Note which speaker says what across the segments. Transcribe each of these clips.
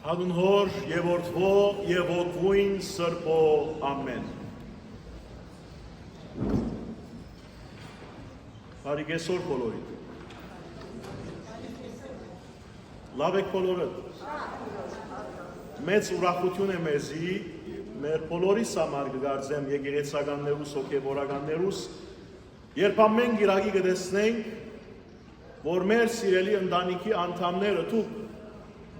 Speaker 1: Հանուն Հոր և Որդվո և Ոգուին Սրբո ամեն։ Բարի կեսօր բոլորին։ Լավ եք բոլորը։ Մեծ ուրախություն է մեզի, մեր բոլորիս համար կգարձեմ եկեղեցականներուս, հոգևորականներուս, երբ ամեն գիրակի կտեսնենք, որ մեր սիրելի ընտանիքի անդամները դուք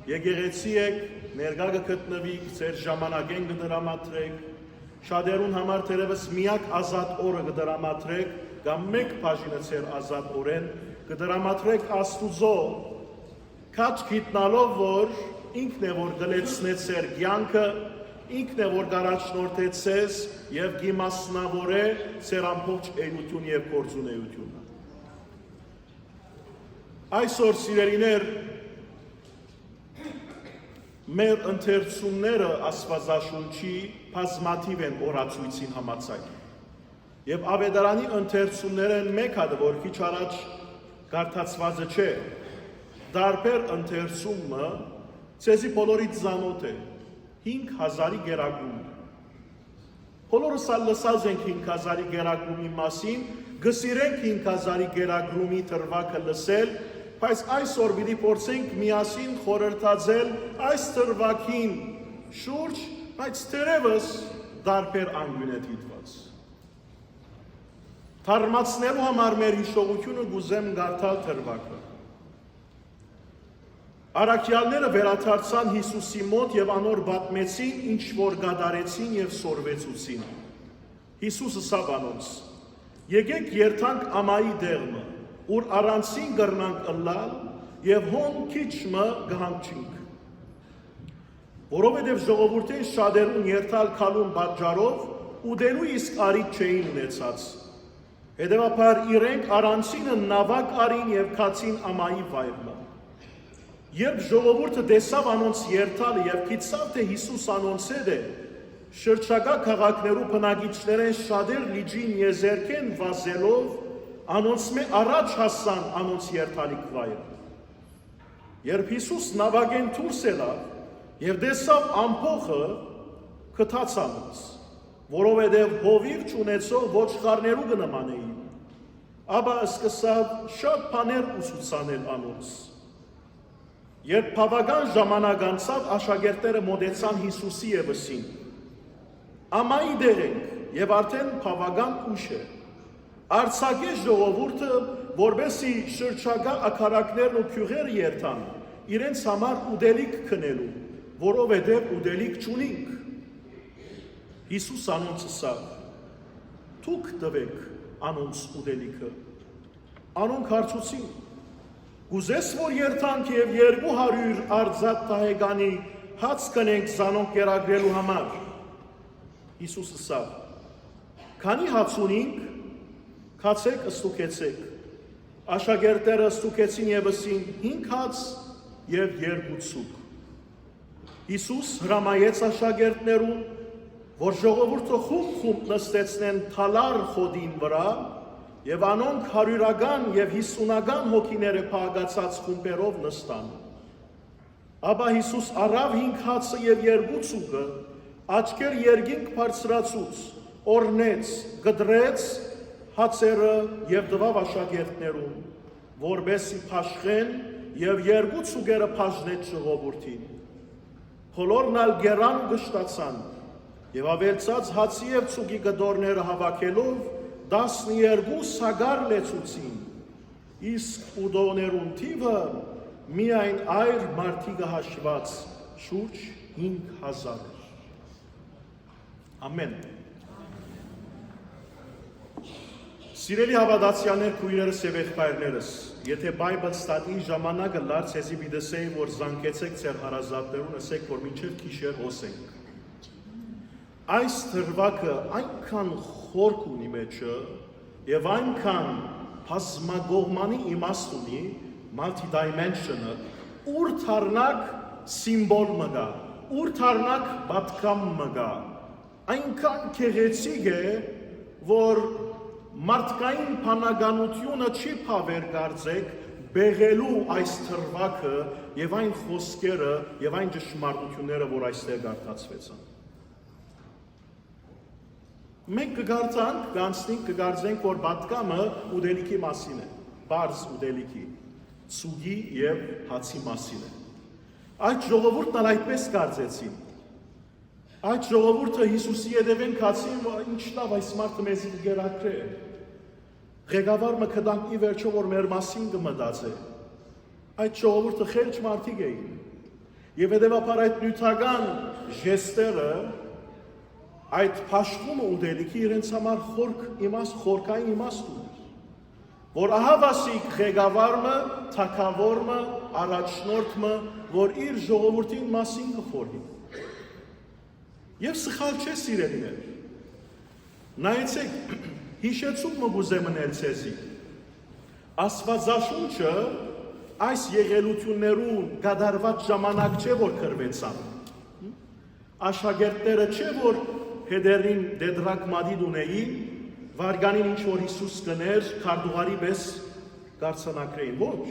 Speaker 1: եկեղեցի եք, ներկա կգտնվիք, ձեր ժամանակեն կդրամատրեք, շատերուն համար թերևս միակ ազատ օրը կդրամատրեք, կամ մեկ բաժինը ձեր ազատ օրեն կդրամատրեք Աստուծո, քաջ գիտնալով, որ ինքն է որ գլեցնե ձեր կյանքը, ինքն է որ կառաջնորդե ձեզ եւ կիմասնավորե ձեր ամբողջ էությունը եւ գործունեությունը։ Այսօր սիրելիներ, մեր ընթերցումները Աստվածաշունչի բազմաթիվ են օրացույցին համաձայն։ Եվ Ավետարանի ընթերցումները են մեկ հատ, որ քիչ առաջ կարդացվածը չէ։ Դարբեր ընթերցումը ցեզի բոլորից ծանոթ է 5000-ի գերակում։ Բոլորս լսած ենք 5000-ի գերակումի մասին, գսիրենք 5000-ի գերակումի թրվակը լսել, բայց այսօր պիտի փորձենք միասին խորհրդածել այս թրվակին շուրջ, բայց թերևս դարբեր անգույն է դիտված։ Թարմացնելու համար մեր հիշողությունը գուզեմ գարթալ թրվակը։ Առաքյալները վերադարձան Հիսուսի մոտ եւ անոր պատմեցին, ինչ որ գադարեցին եւ սորվեցուցին։ Հիսուսը ասավ անոնց. «Եկեք երթանք ամայի դեղմը, ուր առանցին կրնանք ըլլալ եւ հոն քիչմը կհանգչինք։ Որովհետեւ ժողովուրդին շատերուն երթալ քալուն պատճառով ուտելու իսկ արիթ չէին ունեցած։ Հետևաբար իրենք առանցինը նավակ արին եւ քացին ամայի վայրը։ Երբ ժողովուրդը տեսավ անոնց երթալը եւ գիտավ, թե Հիսուս անոնց հետ է, շրջակա քաղաքներու բնակիչներեն շատեր լիջին եզերքեն վազելով, անոնց մե առաջ հասան անոնց երթալիք վայրը։ Երբ Հիսուս նավակեն դուրս ելավ եւ տեսավ ամփոխը, գտած անոնց, որովհետեւ հովիվ չունեցող ոչխարներու կնմանեին, ապա սկսավ շատ բաներ ուսուցանել անոնց։ Երբ բավական ժամանակ անցավ, աշակերտները մոտեցան Հիսուսի եւ ըսին. «Ամայի դեղ ենք եւ արդեն բավական ուշ է։ Արցակե ժողովուրդը, որբեսի շրջակա աքարակներն ու քյուղերը երթան, իրենց համար ուտելիք քնելու, որովհետեւ ուտելիք չունինք»։ Հիսուս անոնց ասավ. «Դուք տվեք անոնց ուտելիքը»։ Անոնք հարցուցին. «Կուզես որ երթանք եւ 200 արձատ տահեկանի հաց կնենք զանոնք կերակրելու համար»։ Հիսուս ասավ. «Քանի հաց ունինք, քացեք ստուգեցեք»։ Աշակերտները ստուգեցին եւ ըսին 5 հաց եւ 2 ցուկ։ Հիսուս հրամայեց աշակերտներուն, որ ժողովուրդը խումբ նստեցնեն թալար խոդին վրա եւ անոնք 100-ական եւ 50-ական հոգիները փաղացած խումբերով նստան։ Ապա Հիսուս առավ 5 հացը եւ 2 ցուկը, աչքեր երկինք բարձրացուց, օրնեց, գդրեց հացերը եւ տվավ աշակերտներուն, որբեսի փաշխեն եւ 2 ցուկերը բաժնեց ժողովրդին։ Բոլորն ալ գերան ու գշտացան եւ ավելցած հացի եւ ցուկի գդորները հավաքելով 12 սագար լեցուցին, իսկ ուտողներուն թիվը միայն այր մարդիկը հաշված շուրջ 5000 էր։ Ամեն։ Սիրելի հավատացյալներ, քույրերս եւ եղբայրներս, եթե Bible study ժամանակը լար ցեզի պիտեսեի, որ զանգեցեք ձեր հարազատներուն, ասեք, որ մինչև գիշեր հոսենք։ Այս թրվակը այնքան խորք ունի մեջը եւ այնքան բազմագողմանի իմաստ ունի, multi-dimensional, ուր թարնակ սիմվոլ մգա, ուր թարնակ պատկամ մգա, այնքան գեղեցիկ է, որ մարդկային բանականությունը չի փավեր կարծեք, բեղելու այս թրվակը եւ այն խոսքերը եւ այն ճշմարտությունները, որ այստեղ գարտացվեցան։ Մենք կգարտանք, գանցնենք, կգարձենք, որ պատկամը ուդելիքի մասին է, բարձ ուդելիքի, ցուգի եւ հացի մասին է։ Այդ ժողովուրդն այդպես կարծեցին։ Այդ ժողովուրդը Հիսուսի հետևեն կացին, որ ինչ լավ այս մարդը մեզի կգերակրե։ Ղեկավարը կդանք ի վերջո, որ մեր մասին կմտածե։ Այդ ժողովուրդը խելջ մարդիկ էին։ Եվ հետևաբար այդ նյութական ժեստերը, այդ փաշտումը ուդելիքի իրենց համար խորքային իմաստ ուներ, որ ահավասիկ ղեկավարը, թագավորը, առաջնորդը, որ իր ժողովրդին մասին կխորհի։ Եվ սխալ չէ սիրելիներ։ Նայեցեք, հիշեցուկ մգուզեմ ընել ցեզի։ Աստվածաշունչը այս եղելություններուն կատարված ժամանակ չէ, որ կրվեցան։ Աշակերտները չէ, որ հետերին դեդրակ մադիդ ունեին, վարգանին ինչ որ Հիսուս կներ, քարտուղարի պես կարծանակրեին, ոչ,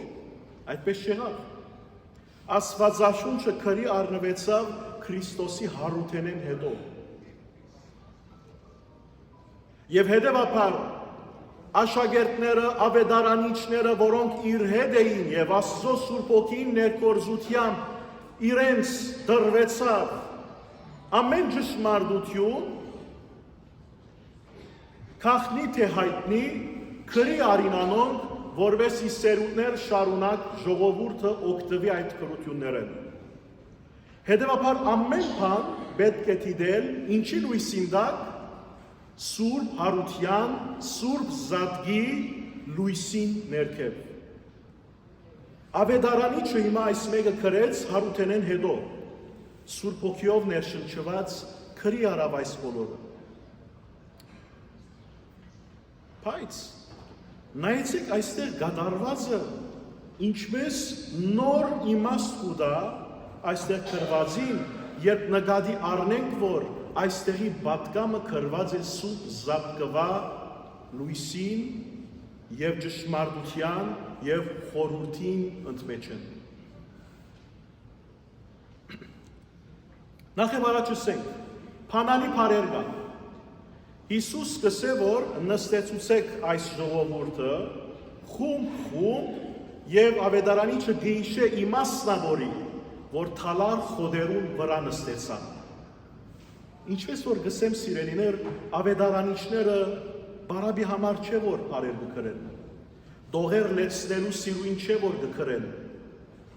Speaker 1: այդպես չեղավ։ Աստվածաշունչը քրի առնվեցավ Քրիստոսի հարութենեն հետո։ Եվ հետևաբար աշակերտները, ավետարանիչները, որոնք իր հետ էին եւ Աստծո Սուրբ Օգին ներկորզությամբ իրենց դրվեցավ ամեն ճշմարտություն, քախնի թե հայտնի քրի արինանոնք, որովհետեւ սերունդներ շարունակ ժողովուրդը օգտվի այդ քրություններեն։ Հետևաբար ամեն բան պետք է դիտել ինչի լույսին տակ Սուրբ հարության, Սուրբ զատկի լույսին ներքև։ Ավետարանիչը հիմա այս մեկը գրեց հարութենեն հետո, Սուրբ Օգիով ներշնչված քրի արավ այս բոլորը։ Բայց նայեցեք այստեղ գդարվածը ինչպես նոր իմաստ կուտա այստեղ գրվածին, երբ նկատի առնենք, որ այստեղի պատգամը գրված է սուրբ զատկվա լույսին եւ ճշմարտության եւ խորհրդին ընդմեջն։ Նախ առաջացենք, փանալի բարեր կան։ Հիսուս սկսե, որ նստեցուցեք այս ժողովուրդը խումբ եւ ավետարանիչը գեիշե իմաստնավորի, որ թալար խոդերուն վրա նստեցան։ Ինչպես որ գսեմ սիրելիներ, ավետարանիչները բարաբի համար չէ որ բարեր կգրեն, դողեր լեցնելու սիրույն չէ որ կգրեն,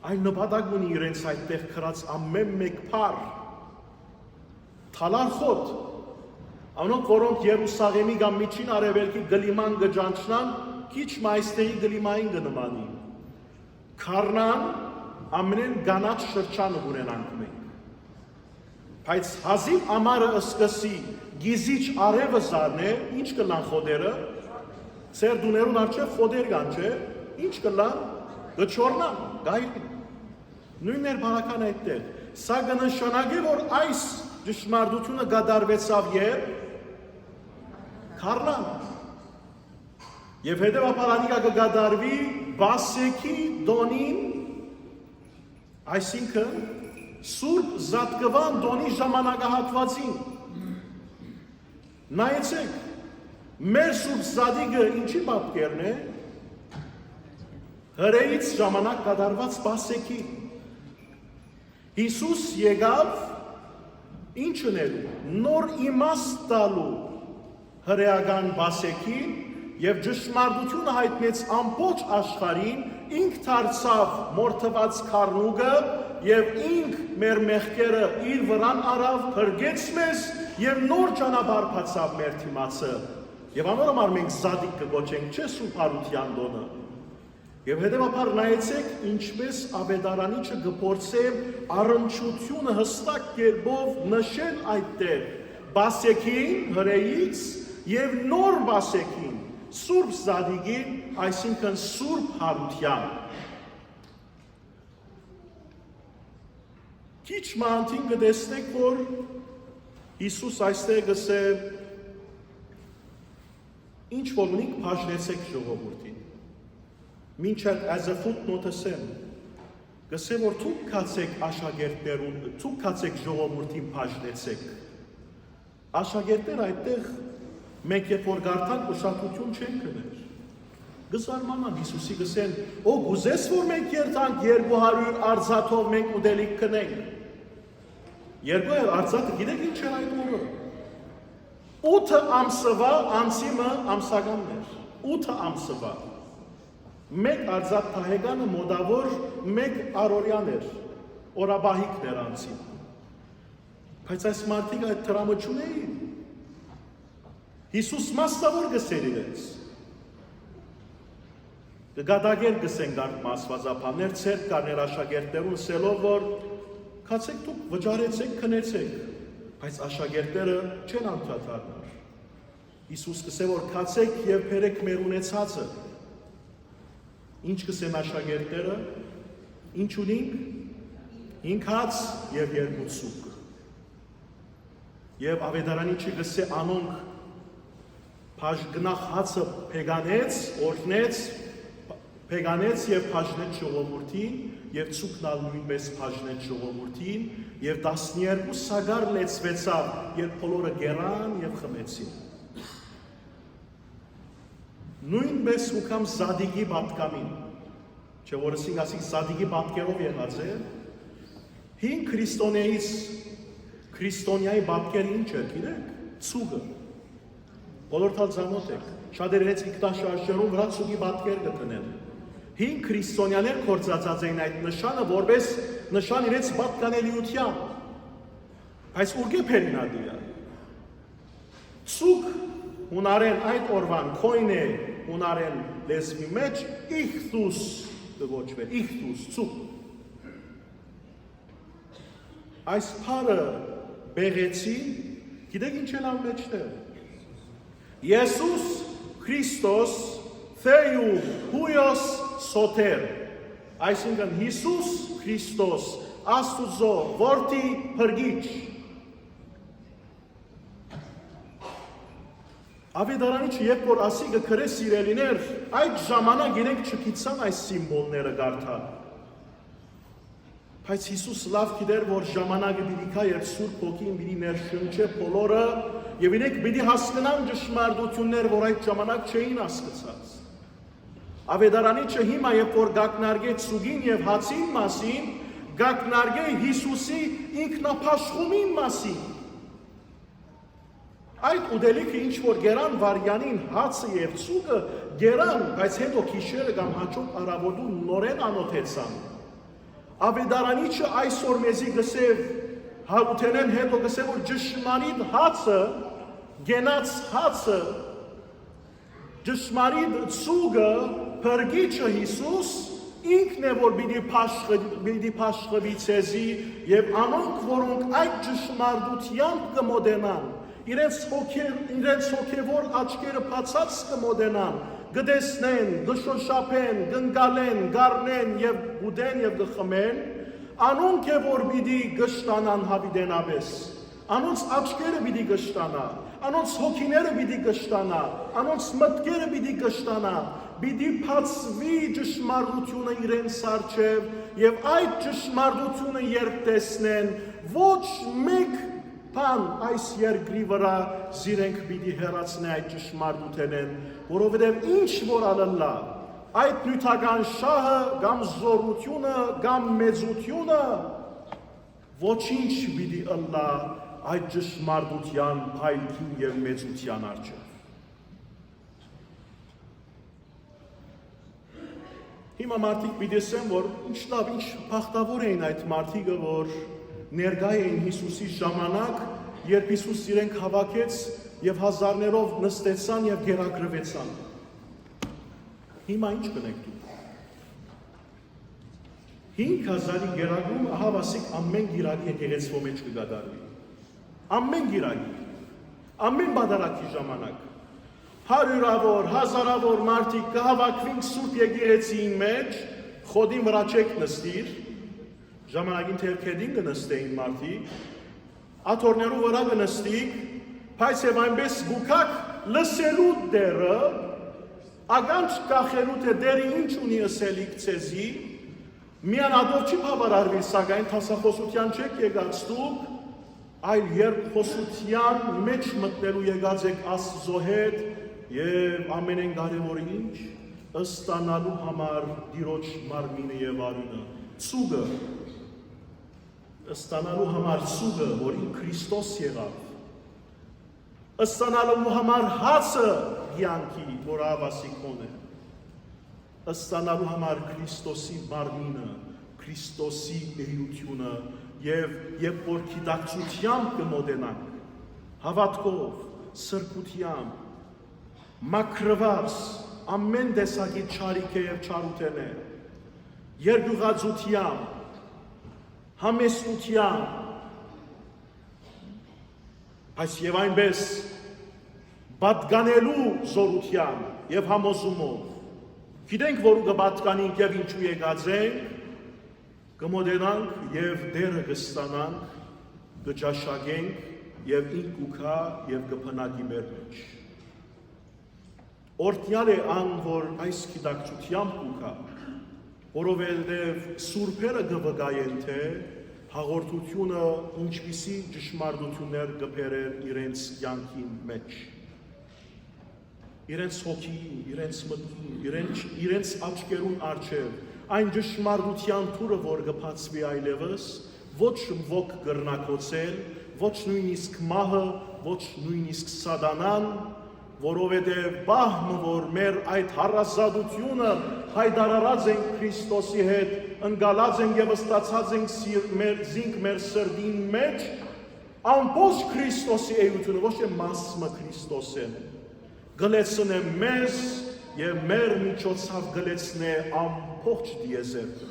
Speaker 1: այլ նպատակ ունի իրենց այդտեղ գրած ամեն մեկ բառ, թալար խոդ, անոնք որոնք Երուսաղեմի կամ միջին արևելքի գլիման գճանչնան, քիչ մայստերի գլիմային կնմանի, քառնան ամենեն գանաչ շրջանը ունենանք մենք։ Բայց հազիվ ամարը ըսկսի գիզիչ արևը զարնե, ինչ կլան խոդերը, ծեր դուներուն արջև խոդեր կան, չէ, ինչ կլան, գչորնան, գայլին, նույնն էր բարական այդտեղ, սա կնշանակի, որ այս ճշմարտությունը գդարվեցավ եւ քառնան, եւ հետեւաբար անիկա կգադարվի բասեքի դոնին, այսինքն Սուրբ զատկվան դոնի ժամանակահատվածին։ Նայեցեք, մեր Սուրբ զատիկը ինչի պատկերն է, հրեից ժամանակ կատարված բասեքի։ Հիսուս եկավ ինչ ունելու, նոր իմաստ տալու հրեական բասեքին եւ ճշմարտությունը հայտնեց ամբողջ աշխարհին, ինք դարձավ մորթված քառնուկը եւ ինք մեր մեղքերը իր վրան արավ, հրգեց մեզ եւ նոր ճանապարհ բացավ մեր թիմացը։ Եվ անորոմար մենք զատիկ կգոչենք, չէ սուրբ հարության դոնը։ Եվ հետևաբար նայեցեք ինչպես ավետարանիչը կփորձե առնչությունը հստակ կերպով նշել այդտեղ բասեքին հրեից եւ նոր բասեքին Սուրբ զատիկին, այսինքն սուրբ հարության։ Քիչ մանտին կտեսնեք, որ Հիսուս այստեղ գսե ինչ որ ունիք բաժնեցեք ժողովրդին։ Մինչև as a footnote ասեմ, գսե որ թուք կացեք աշակերտներուն, թուք կացեք ժողովրդին բաժնեցեք։ Աշակերտներ այդտեղ մենք երբ որ գարտանք ուշադրություն չեն կներ։ Գզարմանան Հիսուսի գսեն, «Օ գուզես որ մենք երթանք 200 արծաթով մենք ուդելիք կնենք»։ 200 արծաթը գիտեք ինչ էր այդ օրը։ 8 ամսվա անցիմը ամսականներ։ 8 ամսվա։ Մեկ արծաթ թահեկանը մոտավոր մեկ առօրյան էր, օրաբահիկներ անցին։ Բայց այս մարդիկ այդ տրամը չունեին։ Հիսուս մասնավոր գսեր իրենց։ Գադագեր գսեն գարդ մասվածապաններ, ծերք կարներ աշակերտներուն սելով, որ կացեք դուք վճարեցեք, քնեցեք, բայց աշակերտները չեն անդրադառնար։ Հիսուս գսե որ կացեք եւ բերեք մեր ունեցածը։ Ինչ գսեն աշակերտները, ինչ ունենք, 5 հաց եւ 2 սուկ։ Եվ ավետարանիչը գսե անոնք բաժգնախ հացը փեգանեց, օրհնեց, Փեգանեց եւ բաժնեց ժողովրդին եւ ցուկն ալ նույնպես բաժնեց ժողովրդին եւ 12 սագար լեցվեցավ երբ բոլորը գերան եւ խմեցին։ Նույնպես ուքամ Զադիգի պատկամին, չէ որ ասենք ասիկ Զադիգի պատկերով եղած է, հին քրիստոնյայի պատկերը ինչ է, գիտեք, ցուգը։ Բոլորտալ ծանոթ եք, շատերից ինքնաշարժերում վրա ցուգի պատկեր գտնեն։ Հին քրիստոնյաներ կործածած էին այդ նշանը, որպես նշան իրենց պատկանելիության։ Բայց ուղղե փերինադիա։ Ցուկ հունարեն այդ օրվան կոյնե հունարեն լեզվի մեջ իխտուս դգոչվել, իխտուս, ցուկ։ Այս փարը բեղեցի, գիտեք ինչ են ալ մեջտեղ։ Եսուս Քրիստոս Θεյու հույոս սոթեր, այսինքն Հիսուս Քրիստոս, Աստուծո որդի փրկիչ։ Ավետարանիչը երբ որ ասի կգրե սիրելիներ, այդ ժամանակ իրենք չգիտան այս սիմվոլները գարթալ։ Բայց Հիսուս լավ գիտեր, որ ժամանակը պիտի գա, երբ Սուրբ Հոգին պիտի ներշնչե բոլորը, եւ իրենք պիտի հասկանան ճշմարտություններ, որ այդ ժամանակ չէին հասկացած։ Ավետարանիչը հիմա երբ որ գակնարկե ցուգին եւ հացին մասին, գակնարկե Հիսուսի ինքնապաշխումին մասին։ Այդ ուդելիքը ինչ որ գերան վարյանին հացը եւ ցուգը գերան, բայց հետո քիշերը կամ հաջորդ առավոտում նորեն անոթեցան։ Ավետարանիչը այսօր մեզի գսեւ հաղութենեն հետո գսեւ որ ճշմարիտ հացը, գենաց հացը, ճշմարիտ ցուգը Փրկիչը Հիսուս ինքն է որ պիտի փաշխվի ցեզի եւ անոնք որոնք այդ ճշմարտությամբ կմոտենան իրենց հոգեվոր աչքերը բացած կմոտենան գտեսնեն, գշոշափեն, գնկալեն, գառնեն եւ գուդեն եւ գխմեն անոնք է որ պիտի գշտանան հավիտենապես անոնց աչքերը պիտի գշտանա անոնց հոգիները պիտի գշտանա անոնց մտքերը պիտի գշտանա Պիտի բացվի ճշմարտությունը իրենց առջև եւ այդ ճշմարտությունը երբ տեսնեն ոչ մեկ բան այս երկրի վրա զիրենք պիտի հեռացնի այդ ճշմարտութենեն որովհետեւ ինչ որ ալլա այդ նյութական շահը կամ զորությունը կամ մեծությունը ոչինչ պիտի ըլլա այդ ճշմարտության փայլքին եւ մեծության առջև Հիմա մարդիկ պիտի ասեն, որ ինչ լավ, ինչ բախտավոր էին այդ մարդիկը, որ ներկա էին Հիսուսի ժամանակ, երբ Հիսուս իրենք հավաքեց եւ հազարներով նստեցան եւ գերակրվեցան։ Հիմա ինչ կնեք դուք։ 5000-ի գերակրում ահավասիկ ամեն գիրակի եկեղեցվո մեջ կգադարվի։ Ամեն գիրակի, ամեն բադարակի ժամանակ։ Հարյուրավոր, հազարավոր մարդիկ կհավաքվին Սուրբ եկեղեցին մեջ, խոդին վրա չեք նստիր, ժամանակին թերքեդին կնստեին մարդիկ, աթոռներու վրա կնստիկ, բայց եւ այնպես գուքակ լսելու դերը, Ագանչ կախելու թե դերի ինչ ունի ըսելիք ցեզի, միան ադով չի բավարարվի, սակայն թասախոսության չեք եկած դուք, այլ երբ խոսության մեջ մտնելու եկած եք Աստծո հետ եւ ամենեն կարևորը ինչ, ըստանալու համար Տիրոջ մարմինը եւ արյունը, ցուգը, ըստանալու համար ցուգը, որին Քրիստոս եղավ, ըստանալու համար հացը կյանքի, որ ավասիկոն է, ըստանալու համար Քրիստոսի մարմինը, Քրիստոսի էությունը եւ որ գիտակցությամբ կմոտենանք, հավատքով, սրբությամբ, մաքրված ամեն տեսակի չարիք եւ չարութենե, երկյուղածությամբ, համեստությամբ, այս եւ այնպես պատկանելու զորությամբ եւ համոզումով, գիտենք, որ կպատկանենք եւ ինչու եկած ենք, կմոտենանք եւ դերը կստանանք, կճաշակենք եւ ինքուքա եւ կփնակի մեր մեջ։ Օրհնյալ է ան, որ այս գիտակցությամբ ուքա, որովհետեւ սուրբերը կվկայեն թե հաղորդությունը ինչպիսի ճշմարտություններ կբերեն իրենց կյանքի մեջ, իրենց հոգին, իրենց մտքին, իրենց աչքերուն առջև, այն ճշմարտության թուրը, որ կբացվի այլևս, ոչ ոք կրնակոծել, ոչ նույնիսկ մահը, ոչ նույնիսկ սատանան, որովհետև բահմը, որ մեր այդ հարազատությունը հայտարարած ենք Քրիստոսի հետ, ընկալած ենք եւ ստացած ենք մեր սրտին մեջ, ամբողջ Քրիստոսի էությունը, ոչ թե մասը Քրիստոսեն, գլեցնե մեզ եւ մեր միջոցով գլեցնե ամբողջ դիեզերքը։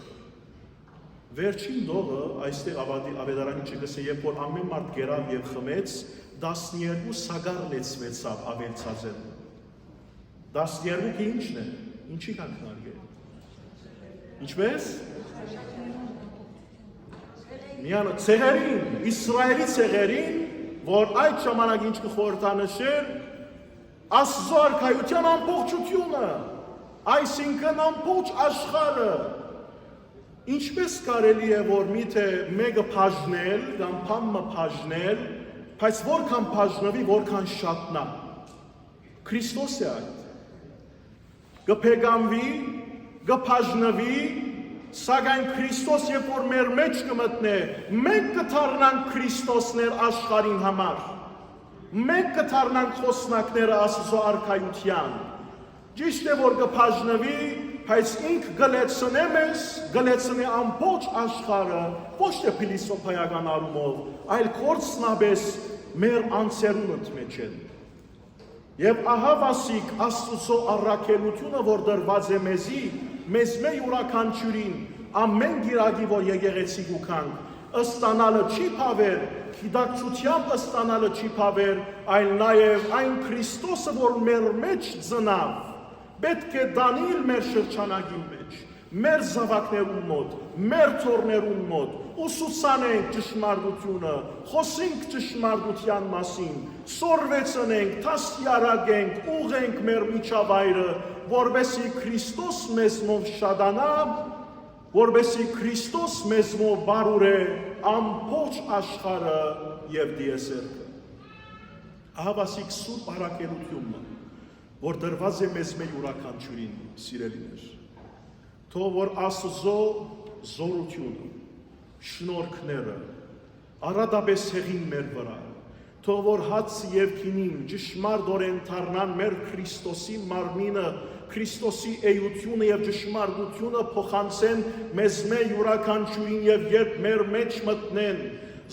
Speaker 1: Վերջին դողը այստեղ ավետարանի չգսե, երբ որ ամեն մարդ գերավ եւ խմեց, 12 սագար լեցվեցավ ավելցածել։ 12-ը ինչն է, ինչի կանքնարգել։ Ինչպես։ Միանը ցեղերին, Իսրայելի ցեղերին, որ այդ ժամանակ ինչ կխորհրդանշեր, Աստծո արքայության ամբողջությունը, այսինքն ամբողջ աշխարհը, ինչպես կարելի է, որ միթե մեկը բաժնել, կամ փամը բաժնել, բայց որքան բաժնվի, որքան շատնա։ Քրիստոս է այդ։ Կփեգամվի, կբաժնվի, սակայն Քրիստոս երբ որ մեր մեջ կմտնե, մենք կդառնանք Քրիստոսներ աշխարհին համար։ Մենք կդառնանք խոսնակները Աստծո արքայության։ Ճիշտ է, որ կբաժնվի, բայց ինք գլեցնե մեզ, գլեցնե ամբողջ աշխարհը, ոչ թե փիլիսոփայական առումով, այլ կորցնաբես մեր անձերուն ընդմեջ են։ Եվ ահա վասիկ Աստծո առաքելությունը, որ դրված է մեզի, մեզ մե յուրաքանչյուրին, ամեն գիրագի, որ եկեղեցի գուքանք, ըստանալը չի փավեր, գիտակցությամբ ըստանալը չի փավեր, այլ նաև այն Քրիստոսը, որ մեր մեջ ծնավ, պետք է դանիլ մեր շրջանակի մեջ, մեր զավակներուն մոտ, մեր թորներուն մոտ, ուսուցանենք ճշմարտությունը, խոսենք ճշմարտության մասին, սորվեցնենք, թասյարակենք, ուղենք մեր միջավայրը, որբեսի Քրիստոս մեզնով շատանա, որբեսի Քրիստոս մեզնով բարուրե ամբողջ աշխարհը եւ դիեզերքը։ Ահա վասիկ սուրբ առաքելությունը, որ դրված է մեզ մեր յուրաքանչյուրին, սիրելիներ, թող որ Աստծո զորությունը, շնորհքները, առատապես հեղին մեր վրա, թող որ հացը եւ քինին ճշմարտորեն դառնան մեր Քրիստոսի մարմինը, Քրիստոսի էությունը եւ ճշմարտությունը փոխանցեն մեզ մեր յուրաքանչյուրին եւ երբ մեր մեջ մտնեն,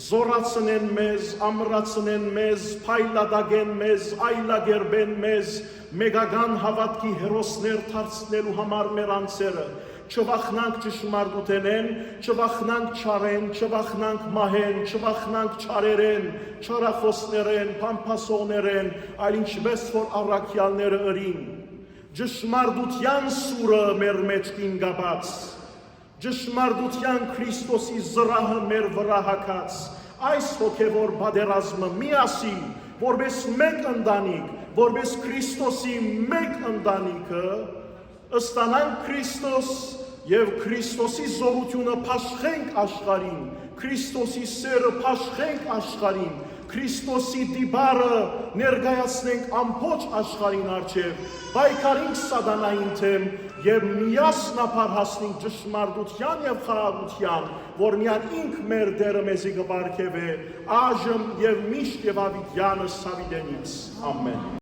Speaker 1: զորացնեն մեզ, ամրացնեն մեզ, փայլատագեն մեզ, այլագերբեն մեզ, մեգական հավատքի հերոսներ դարձնելու համար մեր անձերը, չվախնանք ճշմարտութենեն, չվախնանք չարեն, չվախնանք մահեն, չվախնանք չարերեն, չարախոսներեն, փամփասողներեն, այլ ինչպես որ առաքյալները ըրին, ճշմարտության սուրը մեր մեջ կինգաբաց, ճշմարտության Քրիստոսի զրահը մեր վրա հագած, այս հոգևոր պատերազմը միասին, որպես մեկ ընտանիք, որպես Քրիստոսի մեկ ընտանիքը, ըստանանք Քրիստոս եւ Քրիստոսի զորությունը փաշխենք աշխարհին, Քրիստոսի սերը փաշխենք աշխարհին, Քրիստոսի դիբարը ներկայացնենք ամբողջ աշխարհին առջև, պայքարենք սատանային թեմ եւ միասնապար հասնենք ճշմարտության եւ խաղաղության, որ միայն ինք մեր Տերը մեզի կբարգեւե, այժմ եւ միշտ եւ ավիթյանս հավիտենից։ Ամեն։